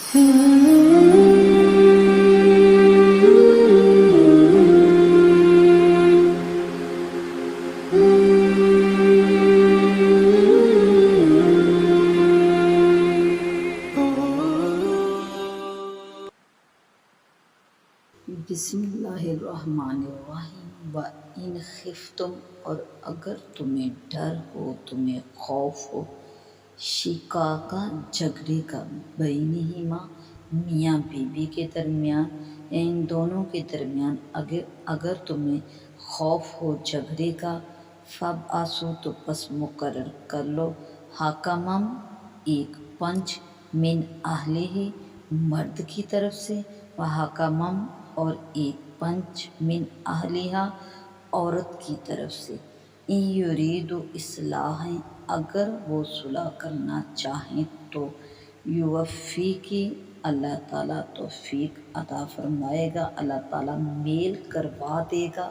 بسم اللہ الرحمن الرحیم وَإِنْ خِفْتُمْ، اور اگر تمہیں ڈر ہو، تمہیں خوف ہو، شقاقہ جھگڑے کا، بینہما میاں بیوی کے درمیان، ان دونوں کے درمیان اگر تمہیں خوف ہو جھگڑے کا، فَابْعَثُوا، تو پس مقرر کر لو، حَکَمًا، ایک پنچ، من اہلہ، مرد کی طرف سے، وَحَکَمًا، اور ایک پنچ، من اہلہا، عورت کی طرف سے، ان یریدوا اصلاحا، اگر وہ صلح کرنا چاہیں تو، یوفیق، اللہ تعالیٰ توفیق عطا فرمائے گا، اللہ تعالیٰ میل کروا دے گا،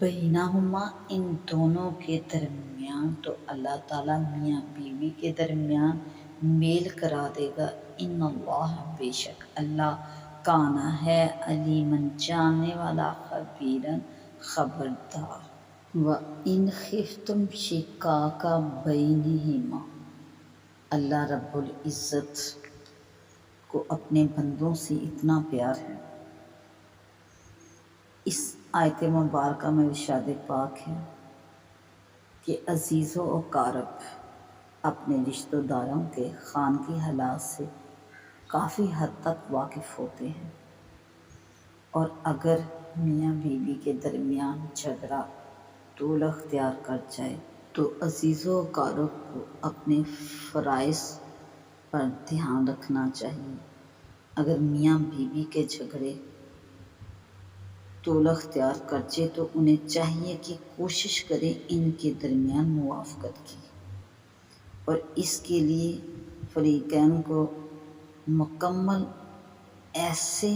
بینہما، ان دونوں کے درمیان، تو اللہ تعالیٰ میاں بیوی کے درمیان میل کرا دے گا، ان اللہ، بے شک اللہ، کانا ہے، علیمًا، جاننے والا، خبیرًا، خبردار۔ وَإِنْ خِفْتُمْ شِقَاقَ بَيْنِهِمَا، اللہ رب العزت کو اپنے بندوں سے اتنا پیار ہے، اس آیت مبارکہ میں ارشاد پاک ہے کہ عزیز و اقارب اپنے رشتہ داروں کے خانگی حالات سے کافی حد تک واقف ہوتے ہیں، اور اگر میاں بیوی کے درمیان جھگڑا طول اختیار کر جائے تو عزیز و اقارب کو اپنے فرائض پر دھیان رکھنا چاہیے۔ اگر میاں بیوی کے جھگڑے طول اختیار کر جائے تو انہیں چاہیے کہ کوشش کریں ان کے درمیان موافقت کی، اور اس کے لیے فریقین کو مکمل ایسے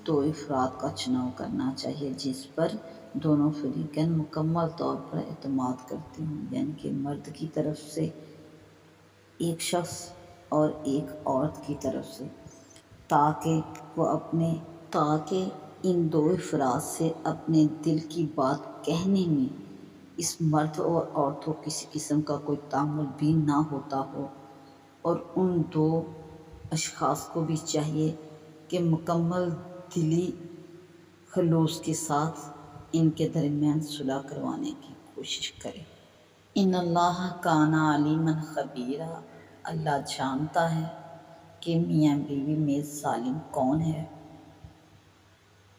دو افراد کا چناؤ کرنا چاہیے جس پر دونوں فریقین مکمل طور پر اعتماد کرتے ہوں، یعنی کہ مرد کی طرف سے ایک شخص اور ایک عورت کی طرف سے، تاکہ ان دو افراد سے اپنے دل کی بات کہنے میں اس مرد اور عورت کو کسی قسم کا کوئی تعامل بھی نہ ہوتا ہو، اور ان دو اشخاص کو بھی چاہیے کہ مکمل دلی خلوص کے ساتھ ان کے درمیان صلح کروانے کی کوشش کریں۔ ان اللہ کان علیما خبیرا، اللہ جانتا ہے کہ میاں بیوی میں ظالم کون ہے،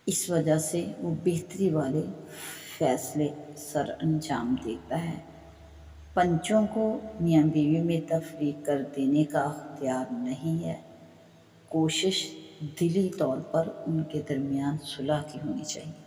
اس وجہ سے وہ بہتری والے فیصلے سر انجام دیتا ہے۔ پنچوں کو میاں بیوی میں تفریق کر دینے کا اختیار نہیں ہے، کوشش دلی طور پر ان کے درمیان صلح کی ہونی چاہیے۔